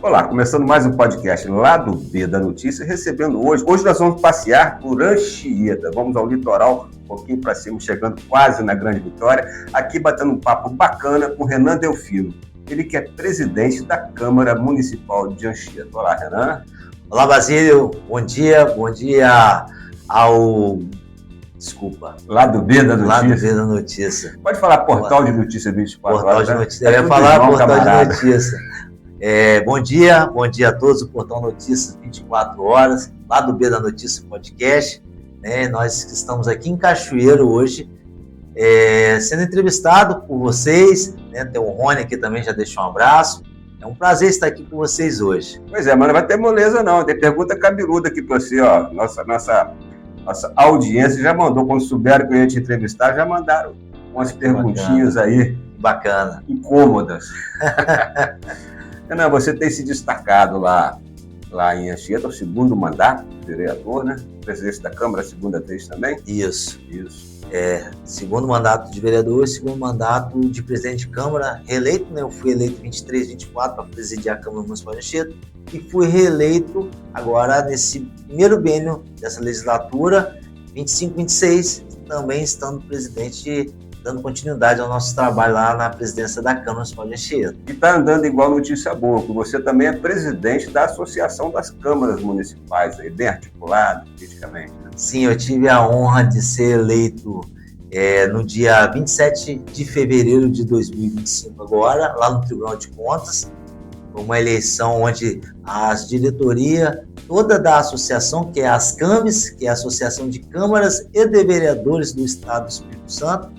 Olá, começando mais um podcast Lado B da Notícia, recebendo hoje nós vamos passear por Anchieta, vamos ao litoral, um pouquinho para cima, chegando quase na Grande Vitória, aqui batendo um papo bacana com Renan Delfino, ele que é presidente da Câmara Municipal de Anchieta. Olá, Renan. Olá, Basílio, bom dia ao... Desculpa. Lado B da Notícia. Lado B da Notícia. Pode falar Portal de Notícia 24 Portal horas, de né? Notícia, eu ia falar Portal de Notícia. Bom dia a todos, o Portal Notícias 24 horas, Lado B da Notícia Podcast. Nós estamos aqui em Cachoeiro hoje, sendo entrevistado por vocês, tem o Rony aqui também, já deixou um abraço. É um prazer estar aqui com vocês hoje. Pois é, mas não vai ter moleza não, tem pergunta cabeluda aqui para você, ó. Nossa audiência já mandou, quando souberam que eu ia te entrevistar, já mandaram umas perguntinhas aí. Bacana. Incômodas. Renan, você tem se destacado lá em Anchieta, o segundo mandato de vereador, né? Presidente da Câmara, segunda vez também? Isso. Segundo mandato de vereador e segundo mandato de presidente de Câmara, reeleito, Eu fui eleito 23, 24 para presidir a Câmara Municipal de Anchieta e fui reeleito agora nesse primeiro biênio dessa legislatura, 25, 26, também estando presidente, dando continuidade ao nosso trabalho lá na presidência da Câmara Municipal de Anchieta. E está andando igual notícia boa, que você também é presidente da Associação das Câmaras Municipais, aí, bem articulado politicamente. Né? Sim, eu tive a honra de ser eleito no dia 27 de fevereiro de 2025 agora, lá no Tribunal de Contas. Foi uma eleição onde as diretorias toda da associação, que é a ASCAMES, que é a Associação de Câmaras e de Vereadores do Estado do Espírito Santo,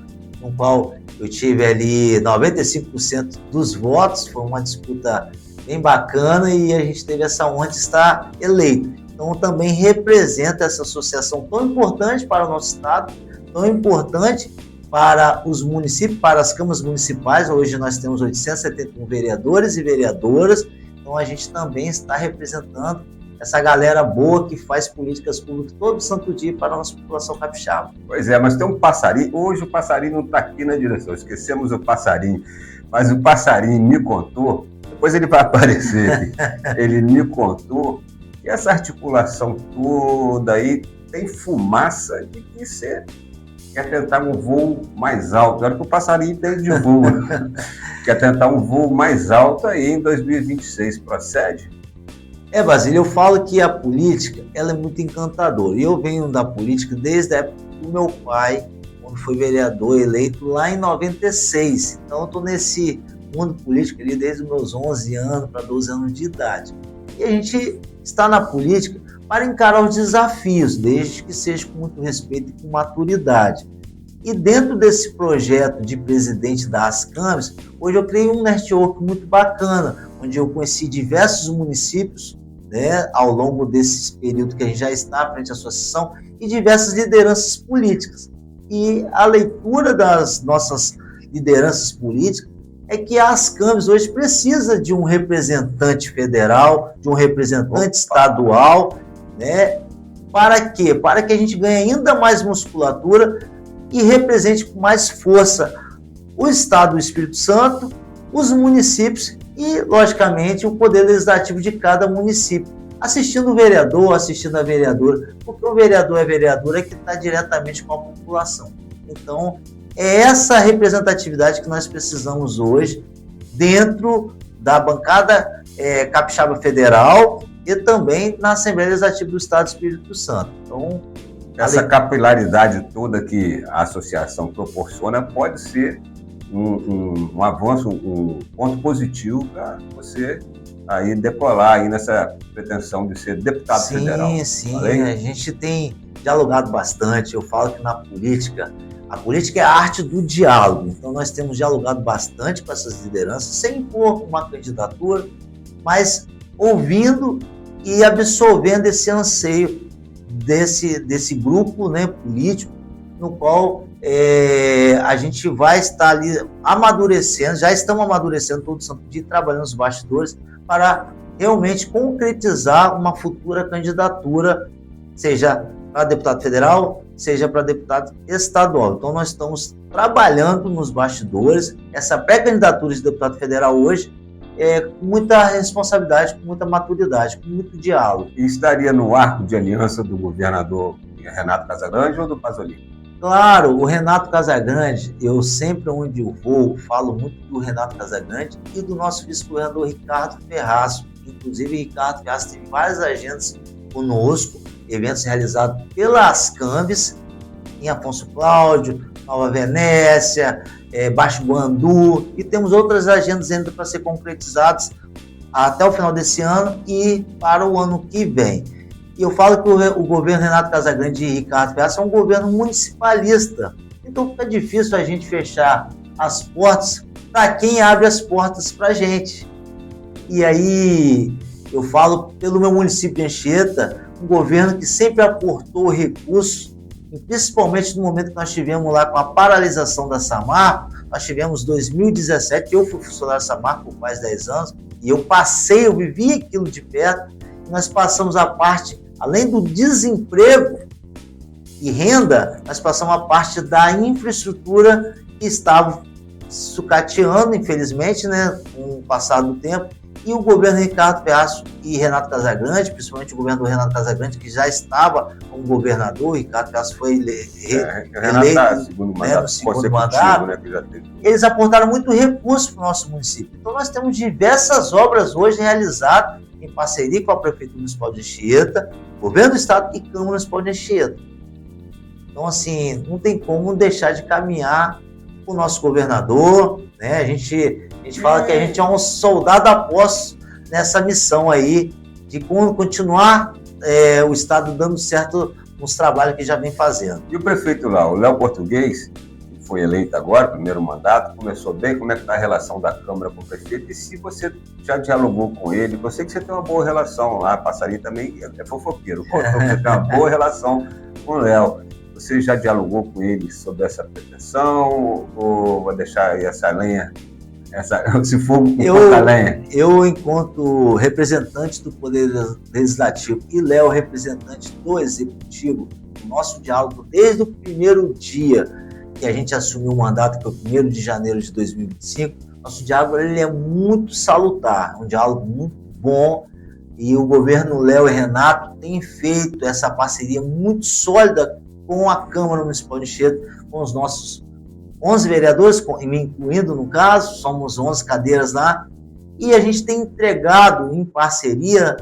no qual eu tive ali 95% dos votos, foi uma disputa bem bacana e a gente teve essa honra de estar eleito. Então também representa essa associação tão importante para o nosso estado, tão importante para os municípios, para as câmaras municipais. Hoje nós temos 871 vereadores e vereadoras, então a gente também está representando essa galera boa que faz políticas públicas todo santo dia para a nossa população capixaba. Pois é, mas tem um passarinho, hoje o passarinho não está aqui na direção, esquecemos o passarinho, mas o passarinho me contou, depois ele vai aparecer aqui, ele me contou que essa articulação toda aí tem fumaça de que você quer tentar um voo mais alto. Olha que o passarinho tem de voo, quer tentar um voo mais alto aí em 2026, procede? Basílio, eu falo que a política ela é muito encantadora. E eu venho da política desde a época do meu pai, quando foi vereador eleito lá em 96. Então eu estou nesse mundo político ali desde os meus 11 anos para 12 anos de idade. E a gente está na política para encarar os desafios, desde que seja com muito respeito e com maturidade. E dentro desse projeto de presidente da ASCAMES, hoje eu criei um network muito bacana, onde eu conheci diversos municípios, ao longo desse período que a gente já está à frente da associação, e diversas lideranças políticas. E a leitura das nossas lideranças políticas é que a ASCAMES hoje precisa de um representante federal, de um representante estadual, para quê? Para que a gente ganhe ainda mais musculatura e represente com mais força o Estado do Espírito Santo, os municípios e, logicamente, o poder legislativo de cada município, assistindo o vereador, assistindo a vereadora, porque o vereador e a vereadora é que está diretamente com a população. Então, é essa representatividade que nós precisamos hoje dentro da bancada capixaba federal e também na Assembleia Legislativa do Estado do Espírito Santo. Então, essa capilaridade toda que a associação proporciona pode ser um avanço, um ponto positivo para você aí decolar aí nessa pretensão de ser deputado federal. Sim, a gente tem dialogado bastante. Eu falo que na política, a política é a arte do diálogo. Então nós temos dialogado bastante com essas lideranças, sem impor uma candidatura, mas ouvindo e absorvendo esse anseio desse grupo político, no qual a gente vai estar ali amadurecendo, já estamos amadurecendo todo santo dia, trabalhando nos bastidores para realmente concretizar uma futura candidatura, seja para deputado federal, seja para deputado estadual. Então nós estamos trabalhando nos bastidores. Essa pré-candidatura de deputado federal hoje com muita responsabilidade, com muita maturidade, com muito diálogo. E estaria no arco de aliança do governador Renato Casagrande ou do Pasolini? Claro, o Renato Casagrande, eu sempre onde eu vou, falo muito do Renato Casagrande e do nosso vice-governador Ricardo Ferraz. Inclusive, Ricardo Ferraz teve várias agendas conosco, eventos realizados pelas Cambis, em Afonso Cláudio, Nova Venécia, Baixo Guandu, e temos outras agendas ainda para ser concretizadas até o final desse ano e para o ano que vem. E eu falo que o governo Renato Casagrande e Ricardo Ferraz é um governo municipalista, então fica difícil a gente fechar as portas para quem abre as portas para a gente. E aí eu falo pelo meu município de Anchieta, um governo que sempre aportou recursos, e principalmente no momento que nós tivemos lá com a paralisação da Samarco. Nós tivemos 2017, eu fui funcionário da Samarco por mais de 10 anos, e eu vivi aquilo de perto, e nós passamos a parte, além do desemprego e renda, nós passamos a parte da infraestrutura que estava sucateando, infelizmente, né, com o passar do tempo. E o governo Ricardo Ferraz e Renato Casagrande, principalmente o governo do Renato Casagrande, que já estava como governador, o Ricardo Ferraz foi eleito no segundo mandato, né, eles aportaram muito recurso para o nosso município. Então nós temos diversas obras hoje realizadas em parceria com a Prefeitura Municipal de Anchieta, Governo do Estado e Câmara Municipal de Anchieta. Então, assim, não tem como deixar de caminhar com o nosso governador, né? A gente fala que a gente é um soldado a posto nessa missão aí de continuar o Estado dando certo nos trabalhos que já vem fazendo. E o prefeito lá, o Léo Português, que foi eleito agora, primeiro mandato, começou bem. Como é que está a relação da Câmara com o prefeito? E se você já dialogou com ele, eu sei que você tem uma boa relação lá, Passarinho também é fofoqueiro, você tem uma boa relação com o Léo. Você já dialogou com ele sobre essa pretensão ou vai deixar aí essa lenha, esse fogo com pouca lenha? Eu, enquanto representante do Poder Legislativo e Léo, representante do Executivo, o nosso diálogo desde o primeiro dia que a gente assumiu o mandato, que foi o 1º de janeiro de 2025, nosso diálogo ele é muito salutar, um diálogo muito bom, e o governo Léo e Renato tem feito essa parceria muito sólida com a Câmara Municipal de Anchieta, com os nossos 11 vereadores, me incluindo no caso, somos 11 cadeiras lá, e a gente tem entregado em parceria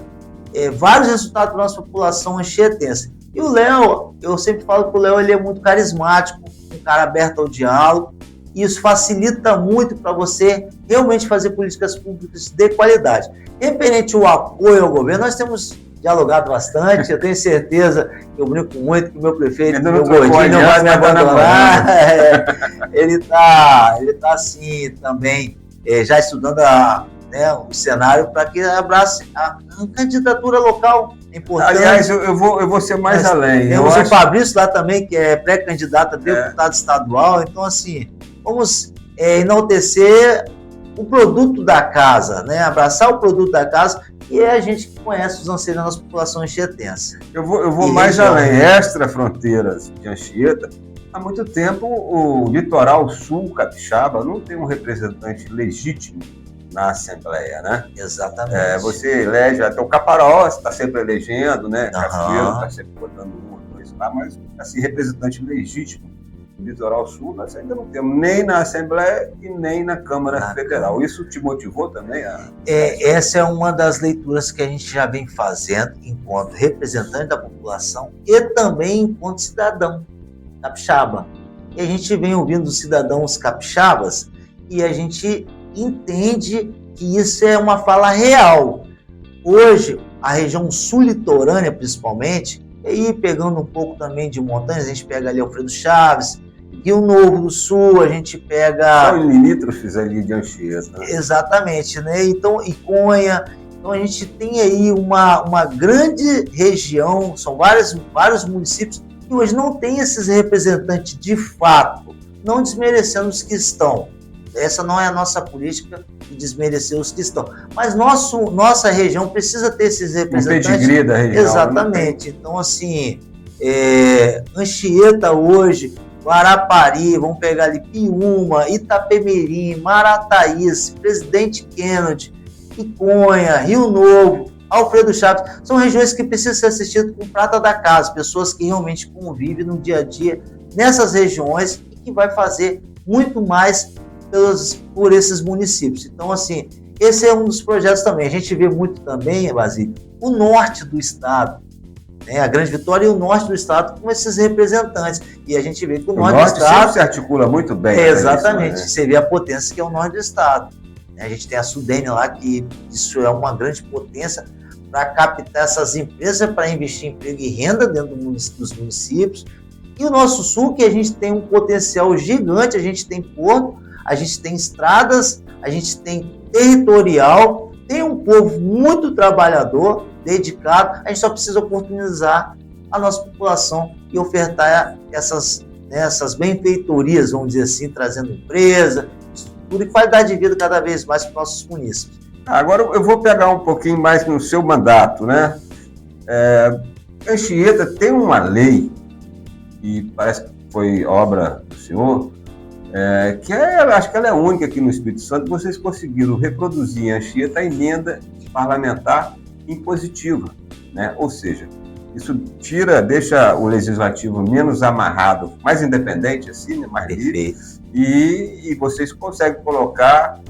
vários resultados para a nossa população anchietense. E o Léo, eu sempre falo que o Léo ele é muito carismático, um cara aberto ao diálogo, e isso facilita muito para você realmente fazer políticas públicas de qualidade. Referente ao apoio ao governo, nós temos dialogado bastante, eu tenho certeza, eu brinco muito que o meu prefeito, meu gordinho, não vai me abandonar. Ele tá assim também, já estudando o cenário para que abrace a candidatura local importante. Aliás, eu vou ser mais além. Temos o Fabrício lá também, que é pré-candidato a deputado estadual, então assim, vamos enaltecer o produto da casa, né? Abraçar o produto da casa, e é a gente que conhece os anseios da nossa população anchietense. Eu vou mais além, extra-fronteiras de Anchieta. Há muito tempo, o litoral sul capixaba não tem um representante legítimo na Assembleia, né? Exatamente. Você elege, até o Caparó está sempre elegendo, né? Casimiro está sempre botando um ou dois lá, mas assim, representante legítimo do litoral sul nós ainda não temos, nem na Assembleia e nem na Câmara Federal. Isso te motivou também? Essa é uma das leituras que a gente já vem fazendo enquanto representante da população e também enquanto cidadão capixaba. E a gente vem ouvindo os cidadãos capixabas e a gente entende que isso é uma fala real. Hoje, a região sul-litorânea, principalmente, e aí pegando um pouco também de montanhas, a gente pega ali Alfredo Chaves, Rio Novo do Sul, a gente pega... São limítrofes ali de Anchieta. Né? Exatamente, né? Então, Iconha. Então, a gente tem aí uma grande região, são vários municípios que hoje não tem esses representantes de fato, não desmerecendo os que estão. Essa não é a nossa política de desmerecer os que estão. Mas nossa região precisa ter esses representantes. Um pedigree da região. Exatamente. Né? Então, assim, Anchieta hoje, Guarapari, vamos pegar ali Piúma, Itapemirim, Marataízes, Presidente Kennedy, Iconha, Rio Novo, Alfredo Chaves, são regiões que precisam ser assistidas com prata da casa, pessoas que realmente convivem no dia a dia nessas regiões e que vai fazer muito mais por esses municípios. Então, assim, esse é um dos projetos também. A gente vê muito também, Basílio, o norte do estado, né? A Grande Vitória e o norte do estado com esses representantes. E a gente vê que o norte do estado sempre se articula muito bem. Exatamente. Isso, né? Você vê a potência que é o norte do estado. A gente tem a Sudene lá, que isso é uma grande potência para captar essas empresas, para investir em emprego e renda dentro dos municípios. E o nosso sul, que a gente tem um potencial gigante, a gente tem porto, a gente tem estradas, a gente tem territorial, tem um povo muito trabalhador, dedicado, a gente só precisa oportunizar a nossa população e ofertar essas benfeitorias, vamos dizer assim, trazendo empresa, estrutura e qualidade de vida cada vez mais para os nossos munícipes. Agora eu vou pegar um pouquinho mais no seu mandato, né? Anchieta tem uma lei, e parece que foi obra do senhor, acho que ela é única aqui no Espírito Santo. Vocês conseguiram reproduzir em Anchieta a emenda parlamentar impositiva, né? Ou seja, isso deixa o legislativo menos amarrado, mais independente, assim, né? Mais livre, e vocês conseguem colocar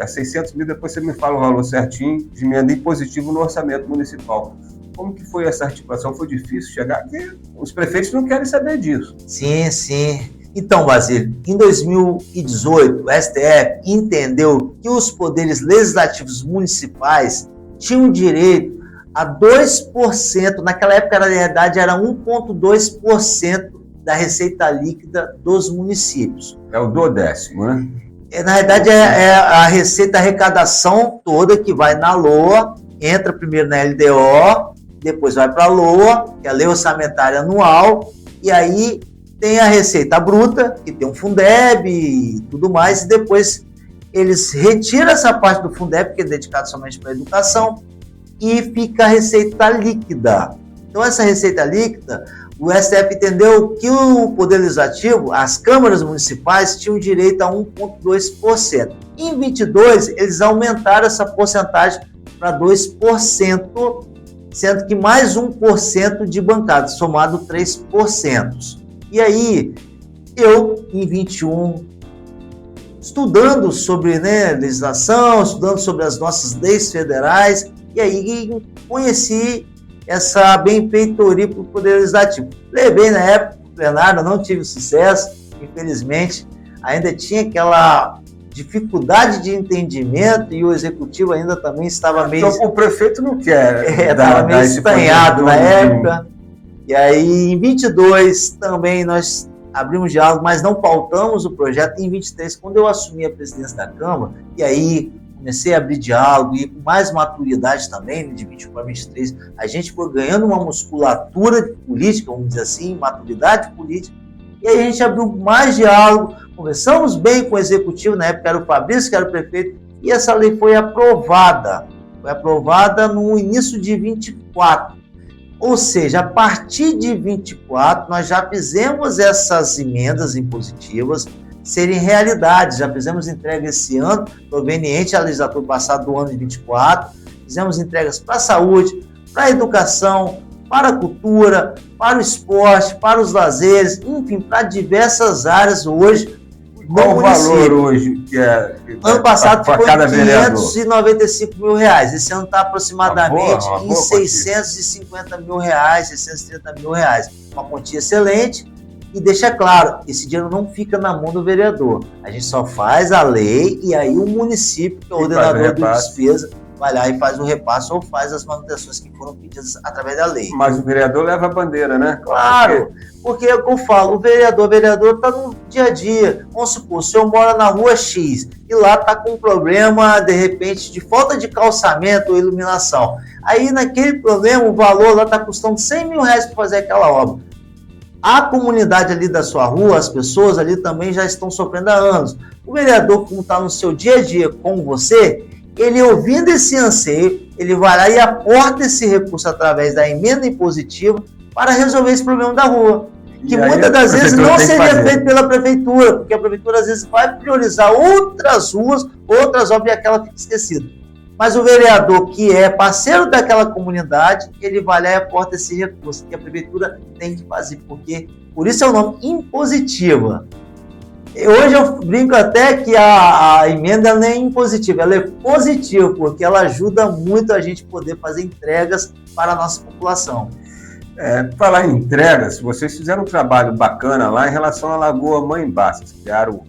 600 mil, depois você me fala o valor certinho, de emenda impositiva no orçamento municipal. Como que foi essa articulação? Foi difícil chegar? Porque os prefeitos não querem saber disso. Sim, sim. Então, Basílio, em 2018, o STF entendeu que os poderes legislativos municipais tinham direito a 2%, naquela época, na verdade, era 1,2% da receita líquida dos municípios. É o 1/10, né? Na verdade, é a receita, a arrecadação toda que vai na LOA, entra primeiro na LDO, depois vai para a LOA, que é a Lei Orçamentária Anual, e aí tem a receita bruta, que tem um Fundeb e tudo mais, e depois eles retiram essa parte do Fundeb, que é dedicado somente para a educação, e fica a receita líquida. Então, essa receita líquida, o STF entendeu que o Poder Legislativo, as câmaras municipais, tinham direito a 1,2%. Em 22, eles aumentaram essa porcentagem para 2%, sendo que mais 1% de bancada, somado 3%. E aí, eu, em 21, estudando sobre legislação, estudando sobre as nossas leis federais, e aí conheci essa benfeitoria para o Poder Legislativo. Levei na época para o plenário, não tive sucesso, infelizmente, ainda tinha aquela dificuldade de entendimento e o Executivo ainda também estava meio... Então, o prefeito não quer... Estava meio estanhado na época. E aí, em 22, também nós abrimos diálogo, mas não pautamos o projeto. Em 23, quando eu assumi a presidência da Câmara, e aí comecei a abrir diálogo e com mais maturidade também, de 21 para 23, a gente foi ganhando uma musculatura política, vamos dizer assim, maturidade política, e aí a gente abriu mais diálogo, conversamos bem com o Executivo, na época era o Fabrício, que era o prefeito, e essa lei foi aprovada no início de 24. Ou seja, a partir de 24, nós já fizemos essas emendas impositivas serem realidade. Já fizemos entrega esse ano, proveniente à legislatura passada do ano de 24. Fizemos entregas para a saúde, para a educação, para a cultura, para o esporte, para os lazeres, enfim, para diversas áreas hoje. Qual o valor hoje que é? Ano passado ficou em R$595 mil. Esse ano está aproximadamente em R$650 mil, R$630 mil. Uma quantia excelente. E deixa claro, esse dinheiro não fica na mão do vereador. A gente só faz a lei e aí o município, que é o ordenador de despesa, vai lá e faz o repasse ou faz as manutenções que foram pedidas através da lei. Mas o vereador leva a bandeira, né? Claro, porque é o que eu falo, o vereador está no dia a dia. Vamos supor, o senhor mora na rua X e lá está com um problema, de repente, de falta de calçamento ou iluminação. Aí, naquele problema, o valor lá está custando R$100 mil para fazer aquela obra. A comunidade ali da sua rua, as pessoas ali também já estão sofrendo há anos. O vereador, como está no seu dia a dia com você, ele ouvindo esse anseio, ele vai lá e aporta esse recurso através da emenda impositiva para resolver esse problema da rua. Que muitas das vezes não seria feito pela prefeitura, porque a prefeitura às vezes vai priorizar outras ruas, outras obras e aquela fica esquecida. Mas o vereador que é parceiro daquela comunidade, ele vai lá e aporta esse recurso que a prefeitura tem que fazer, porque por isso é o nome impositiva. Hoje eu brinco até que a emenda não é impositiva, ela é positiva, porque ela ajuda muito a gente poder fazer entregas para a nossa população. Falar em entregas, vocês fizeram um trabalho bacana lá em relação à Lagoa Mãe Bar, vocês criaram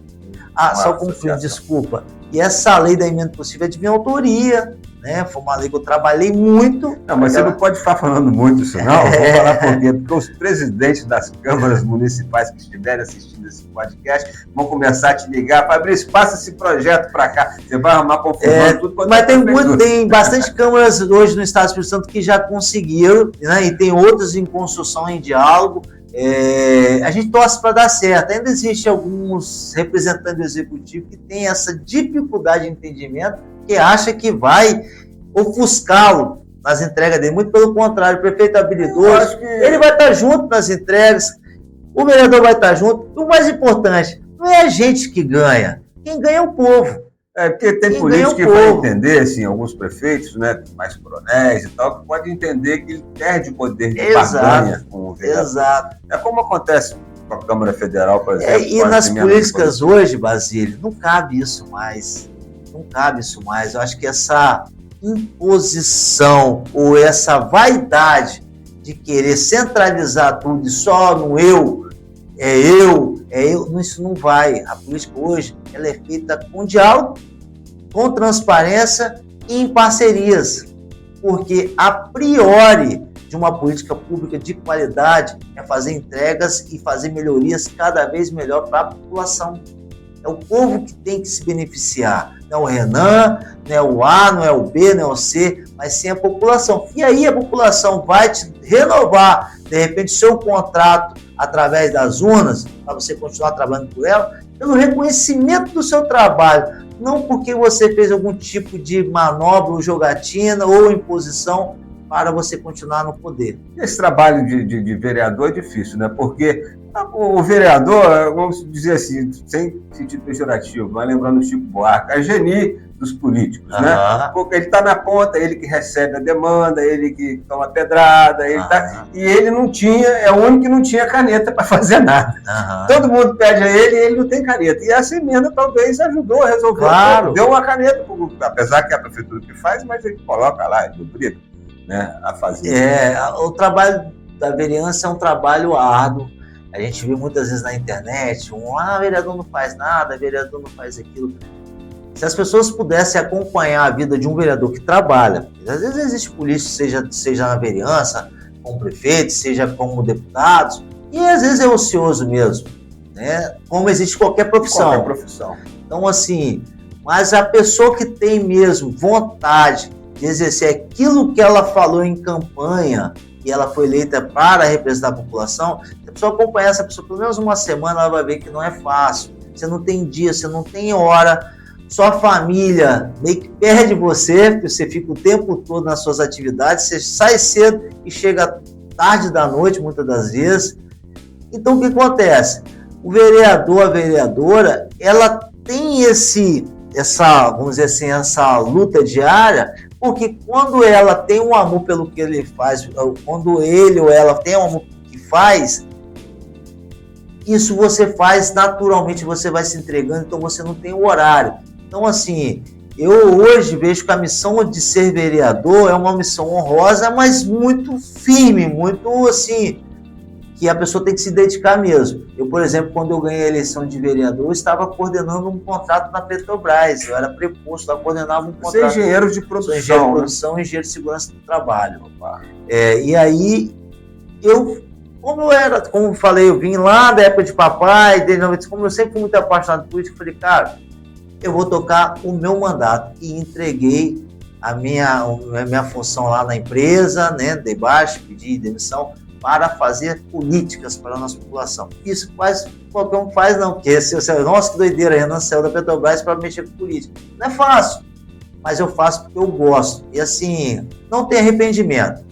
só concluir, desculpa. E essa lei da emenda impositiva é de minha autoria, né? Foi uma lei que eu trabalhei muito. Não, mas você não pode ficar falando muito isso, não. Vou falar por quê? Porque os presidentes das câmaras municipais que estiverem assistindo esse podcast vão começar a te ligar. Fabrício, passa esse projeto para cá. Você vai arrumar confusão, tudo quanto mas tem bastante câmaras hoje no Estado do Espírito Santo que já conseguiram, né? E tem outras em construção, em diálogo. A gente torce para dar certo. Ainda existe alguns representantes do executivo que têm essa dificuldade de entendimento, que acha que vai ofuscá-lo nas entregas dele. Muito pelo contrário, o prefeito habilidoso, ele vai estar junto nas entregas, o vereador vai estar junto. E o mais importante, não é a gente que ganha, quem ganha é o povo. Porque tem político que vai entender, assim, alguns prefeitos, né, mais coronéis e tal, que pode entender que ele perde o poder de barganha com o vereador. Exato. É como acontece com a Câmara Federal, por exemplo. E nas políticas hoje, Basílio, não cabe isso mais. Não cabe isso mais. Eu acho que essa imposição ou essa vaidade de querer centralizar tudo e só no eu, isso não vai. A política hoje ela é feita com diálogo, com transparência e em parcerias, porque a priori de uma política pública de qualidade é fazer entregas e fazer melhorias cada vez melhor para a população. É o povo que tem que se beneficiar, não é o Renan, não é o A, não é o B, não é o C, mas sim a população. E aí a população vai te renovar, de repente, seu contrato através das urnas, para você continuar trabalhando por ela, pelo reconhecimento do seu trabalho, não porque você fez algum tipo de manobra ou jogatina ou imposição para você continuar no poder. Esse trabalho de vereador é difícil, né? Porque o vereador, vamos dizer assim, sem sentido pejorativo, vai lembrando o Chico Buarque, a geni dos políticos, né? Porque ele está na ponta, ele que recebe a demanda, ele que toma pedrada, e ele não tinha, é o único que não tinha caneta para fazer nada. Todo mundo pede a ele e ele não tem caneta. E essa emenda talvez ajudou a resolver. Claro. Deu uma caneta, apesar que é a prefeitura que faz, mas ele coloca lá, ele obriga, né, a fazer. O trabalho da vereança é um trabalho árduo. A gente vê muitas vezes na internet, vereador não faz nada, vereador não faz aquilo. Se as pessoas pudessem acompanhar a vida de um vereador que trabalha, às vezes existe político, seja na vereança, como prefeito, seja como deputados, e às vezes é ocioso mesmo, né? Como existe qualquer profissão. Qualquer profissão. Então, assim, mas a pessoa que tem mesmo vontade de exercer aquilo que ela falou em campanha, e ela foi eleita para representar a população, se a pessoa acompanhar essa pessoa pelo menos uma semana, ela vai ver que não é fácil. Você não tem dia, você não tem hora, sua família meio que perde você, porque você fica o tempo todo nas suas atividades, você sai cedo e chega tarde da noite, muitas das vezes. Então, o que acontece? O vereador, a vereadora, ela tem vamos dizer assim, essa luta diária, porque quando ela tem um amor pelo que ele faz, quando ele ou ela tem um amor pelo que faz, isso você faz naturalmente, você vai se entregando, então você não tem o horário. Então, assim, eu hoje vejo que a missão de ser vereador é uma missão honrosa, mas muito firme, muito assim, que a pessoa tem que se dedicar mesmo. Eu, por exemplo, quando eu ganhei a eleição de vereador, eu estava coordenando um contrato na Petrobras, eu era preposto, eu coordenava um contrato. Você é engenheiro de produção. Sou engenheiro de produção e engenheiro de segurança do trabalho. E aí, como eu falei, eu vim lá da época de papai, como eu sempre fui muito apaixonado por política, eu falei, cara, eu vou tocar o meu mandato. E entreguei a minha função lá na empresa, né, debaixo, pedi demissão, para fazer políticas para a nossa população. Isso qualquer um faz, não, porque nossa, que doideira, Renan saiu da Petrobras para mexer com política. Não é fácil, mas eu faço porque eu gosto. E assim, não tem arrependimento.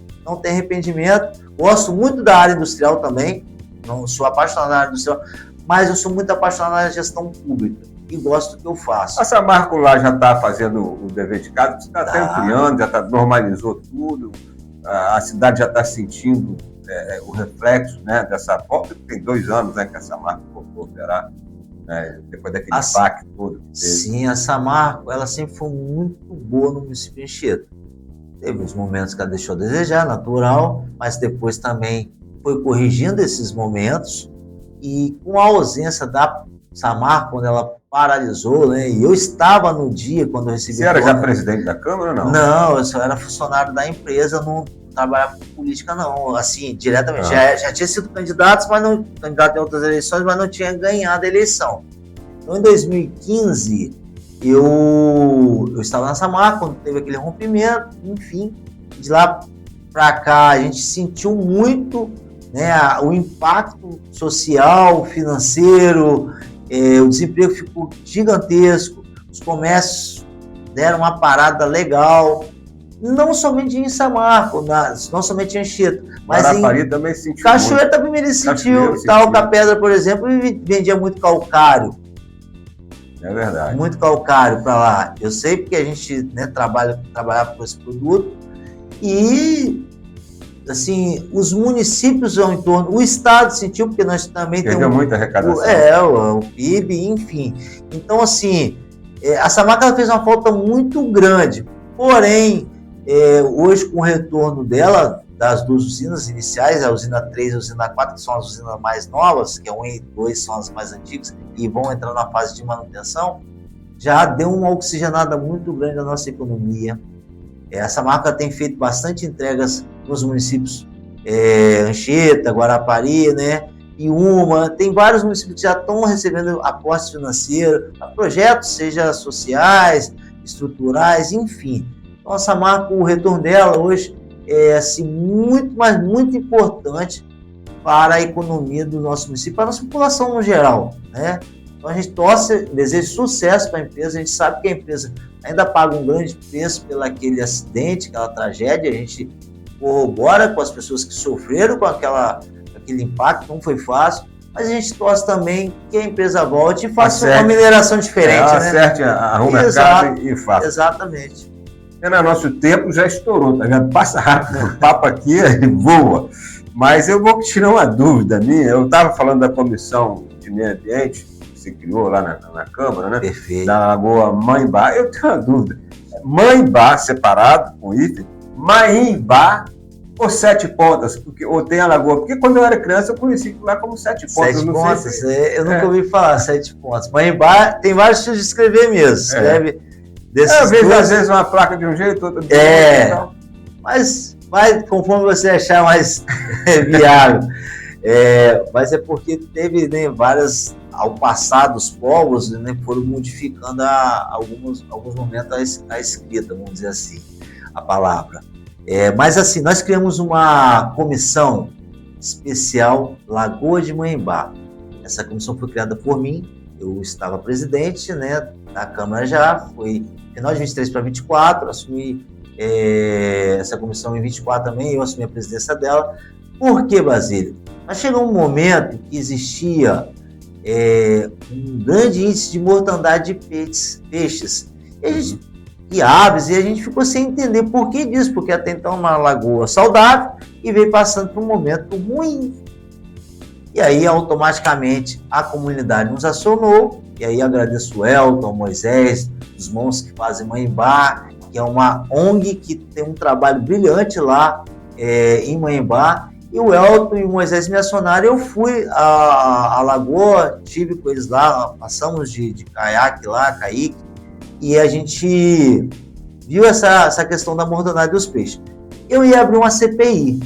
Gosto muito da área industrial também, não sou apaixonado na área industrial, mas eu sou muito apaixonado na gestão pública. e gosto do que eu faço. A Samarco lá já está fazendo o dever de casa, você está até ampliando, já normalizou tudo, a cidade já está sentindo o reflexo, né, dessa volta, que tem 2 anos, né, que a Samarco voltou a operar, né, depois daquele impacto todo. Sim, a Samarco, ela sempre foi muito boa no município de Anchieta. Teve uns momentos que ela deixou a desejar, natural, mas depois também foi corrigindo esses momentos, e com a ausência da Samarco, quando ela paralisou, né? E eu estava no dia quando eu recebi... Você era já presidente da Câmara ou não? Não, eu só era funcionário da empresa, não trabalhava com política, não. Assim, diretamente. Já tinha sido candidato em outras eleições, mas não tinha ganhado a eleição. Então, em 2015, eu estava na Samarco, quando teve aquele rompimento, enfim. De lá para cá, a gente sentiu muito, né, o impacto social, financeiro, o desemprego ficou gigantesco, os comércios deram uma parada legal, não somente em Samarco, não somente em Anchieta, mas Guarapari também sentiu. Cachoeira também ele sentiu. Talca-Pedra, por exemplo, vendia muito calcário. É verdade. Muito calcário para lá. Eu sei porque a gente, né, trabalhava com esse produto e... assim, os municípios ao entorno, o estado sentiu, porque nós também temos muita arrecadação. O PIB, enfim. Então, assim, a Samarco ela fez uma falta muito grande. Porém, hoje, com o retorno dela, das 2 usinas iniciais, a usina 3 e a usina 4, que são as usinas mais novas, que a 1 e 2 são as mais antigas, e vão entrar na fase de manutenção, já deu uma oxigenada muito grande na nossa economia. A Samarco tem feito bastante entregas nos municípios Anchieta, Guarapari, né, Piúma. Tem vários municípios que já estão recebendo aportes financeiros, a projetos, seja sociais, estruturais, enfim. Então, a Samarco, o retorno dela hoje é assim, muito, mas muito importante para a economia do nosso município, para a nossa população no geral, né? Então, a gente torce, deseja sucesso para a empresa. A gente sabe que a empresa ainda paga um grande preço pelo aquele acidente, aquela tragédia. A gente corrobora com as pessoas que sofreram com aquele impacto, não foi fácil, mas a gente torce também que a empresa volte e faça uma mineração diferente. Acerte, arrume a casa e faça. Exatamente. Nosso tempo já estourou, tá vendo? Passa rápido, o papo aqui voa. Mas eu vou tirar uma dúvida minha. Eu estava falando da comissão de meio ambiente, que se criou lá na Câmara, né? Perfeito. Da Lagoa Maimbá. Eu tenho uma dúvida. Maimbá separado, com hífen, Maimbá ou 7 pontas? Ou tem a lagoa? Porque quando eu era criança eu conheci lá como 7 pontas. 7 pontas, eu nunca ouvi falar 7 pontas. Maimbá tem vários estilos de escrever mesmo. Escreve às vezes uma placa de um jeito, outra de outro. Mas conforme você achar mais viável. Mas é porque teve, né, várias, ao passar dos povos, né, foram modificando alguns momentos a escrita, vamos dizer assim, a palavra. Mas assim, nós criamos uma comissão especial Lagoa de Maimbá. Essa comissão foi criada por mim, eu estava presidente, né, da Câmara já, foi final de 23 para 24, assumi essa comissão em 24 também, eu assumi a presidência dela. Por que, Basílio? Mas chegou um momento que existia um grande índice de mortandade de peixes e aves, e a gente ficou sem entender por que disso, porque até então uma lagoa saudável e veio passando por um momento ruim. E aí, automaticamente, a comunidade nos acionou, e aí agradeço o Elton, o Moisés, os irmãos que fazem Maimbá, que é uma ONG que tem um trabalho brilhante lá em Maimbá, e o Elton e o Moisés me acionaram. Eu fui à lagoa, tive com eles lá, passamos de caiaque lá, caique, e a gente viu essa questão da mortandade dos peixes. Eu ia abrir uma CPI,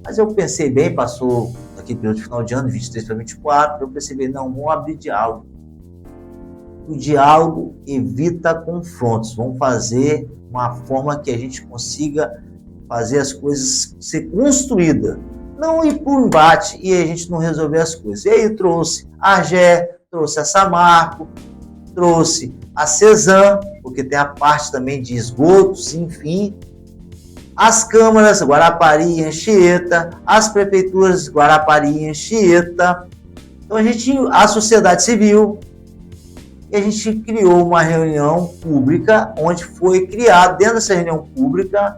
mas eu pensei bem, passou aqui pelo final de ano, 23 para 24, eu pensei bem, não, vamos abrir diálogo. O diálogo evita confrontos, vamos fazer uma forma que a gente consiga fazer as coisas ser construídas, não ir por embate e a gente não resolver as coisas. E aí trouxe a AGE, trouxe a Samarco, trouxe a CESAM, porque tem a parte também de esgotos, enfim, as câmaras Guarapari e Anchieta, as prefeituras Guarapari e Anchieta, então a sociedade civil, e a gente criou uma reunião pública, onde foi criado, dentro dessa reunião pública,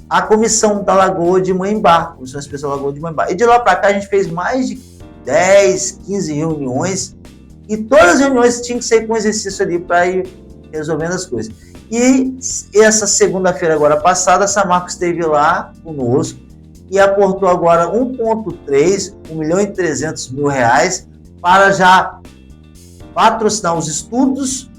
a comissão da Lagoa de Manhembá, Comissão Especial da Lagoa de Manhembá. E de lá para cá a gente fez mais de 10, 15 reuniões, e todas as reuniões tinham que ser com exercício ali para ir resolvendo as coisas. E essa segunda-feira agora passada, a Samarco esteve lá conosco e aportou agora 1,3 reais para já patrocinar os estudos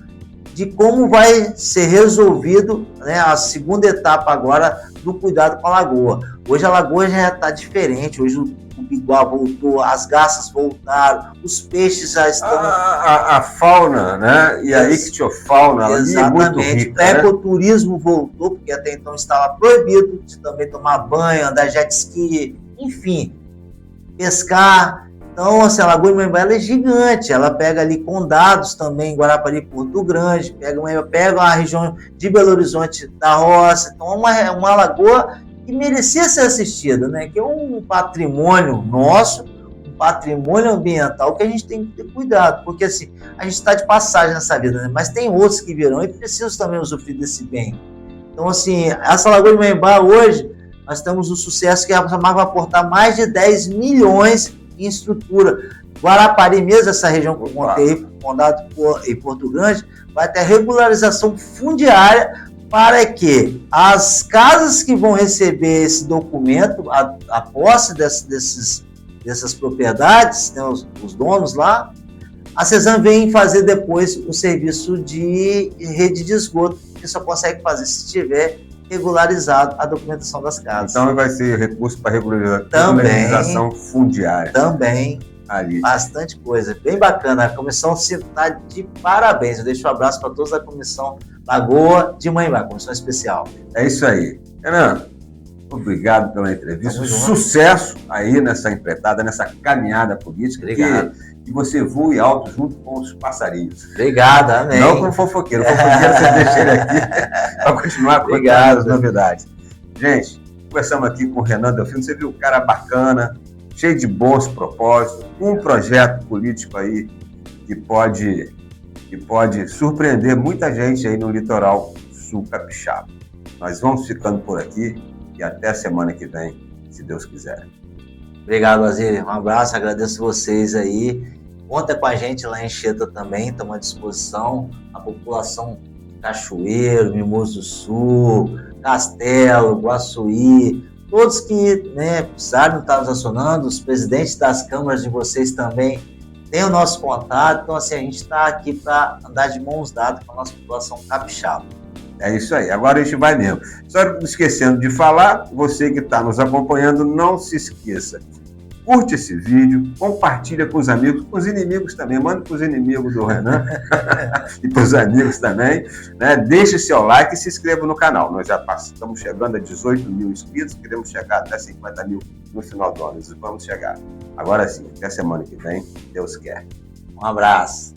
de como vai ser resolvido, né, a segunda etapa agora do cuidado com a lagoa. Hoje a lagoa já está diferente, hoje o biguá voltou, as garças voltaram, os peixes já estão... A fauna, né? E a ictiofauna, ela é muito rica, o ecoturismo voltou, porque até então estava proibido de também tomar banho, andar jet ski, enfim, pescar. Então, assim, a Lagoa de Manhembá é gigante, ela pega ali condados também, Guarapari, Porto Grande, pega a região de Belo Horizonte da Roça, então é uma lagoa que merecia ser assistida, né? Que é um patrimônio nosso, um patrimônio ambiental que a gente tem que ter cuidado, porque assim, a gente está de passagem nessa vida, né? Mas tem outros que virão e precisam também usufruir desse bem. Então, assim, essa Lagoa de Manhembá hoje, nós temos o sucesso que a Samarco vai aportar mais de 10 milhões em estrutura. Guarapari mesmo, essa região que eu contei, Condado e Porto Grande, vai ter regularização fundiária para que as casas que vão receber esse documento, a posse dessas propriedades, né, os donos lá, a CESAM vem fazer depois o serviço de rede de esgoto, que só consegue fazer se tiver regularizado a documentação das casas. Então vai ser recurso para regularização fundiária. Também. Ali. Bastante coisa. Bem bacana. A comissão está de parabéns. Eu deixo um abraço para todos da comissão Lagoa de Manhembá, comissão especial. É isso aí. Renan, obrigado pela entrevista. Sucesso aí nessa empreitada, nessa caminhada política. Obrigado. Que você voe alto junto com os passarinhos. Obrigado, amém. Não com o fofoqueiro. O fofoqueiro você deixa ele aqui para continuar com as novidades. Gente, conversamos aqui com o Renan Delfino. Você viu o cara bacana, cheio de bons propósitos, um projeto político aí que pode surpreender muita gente aí no litoral sul capixaba. Nós vamos ficando por aqui e até a semana que vem, se Deus quiser. Obrigado, Basílio. Um abraço, agradeço vocês aí. Conta com a gente lá em Anchieta também, estamos à disposição. A população de Cachoeiro, Mimoso do Sul, Castelo, Guaçuí, todos que, né, precisaram estar nos acionando, os presidentes das câmaras de vocês também têm o nosso contato. Então, assim, a gente está aqui para andar de mãos dadas com a nossa população capixaba. É isso aí, agora a gente vai mesmo. Só esquecendo de falar, você que está nos acompanhando, não se esqueça. Curte esse vídeo, compartilha com os amigos, com os inimigos também, manda para os inimigos do Renan e para os amigos também, né? Deixe seu like e se inscreva no canal. Nós já estamos chegando a 18 mil inscritos, queremos chegar até 50 mil no final do ano. Vamos chegar. Agora sim, até semana que vem, Deus quer. Um abraço.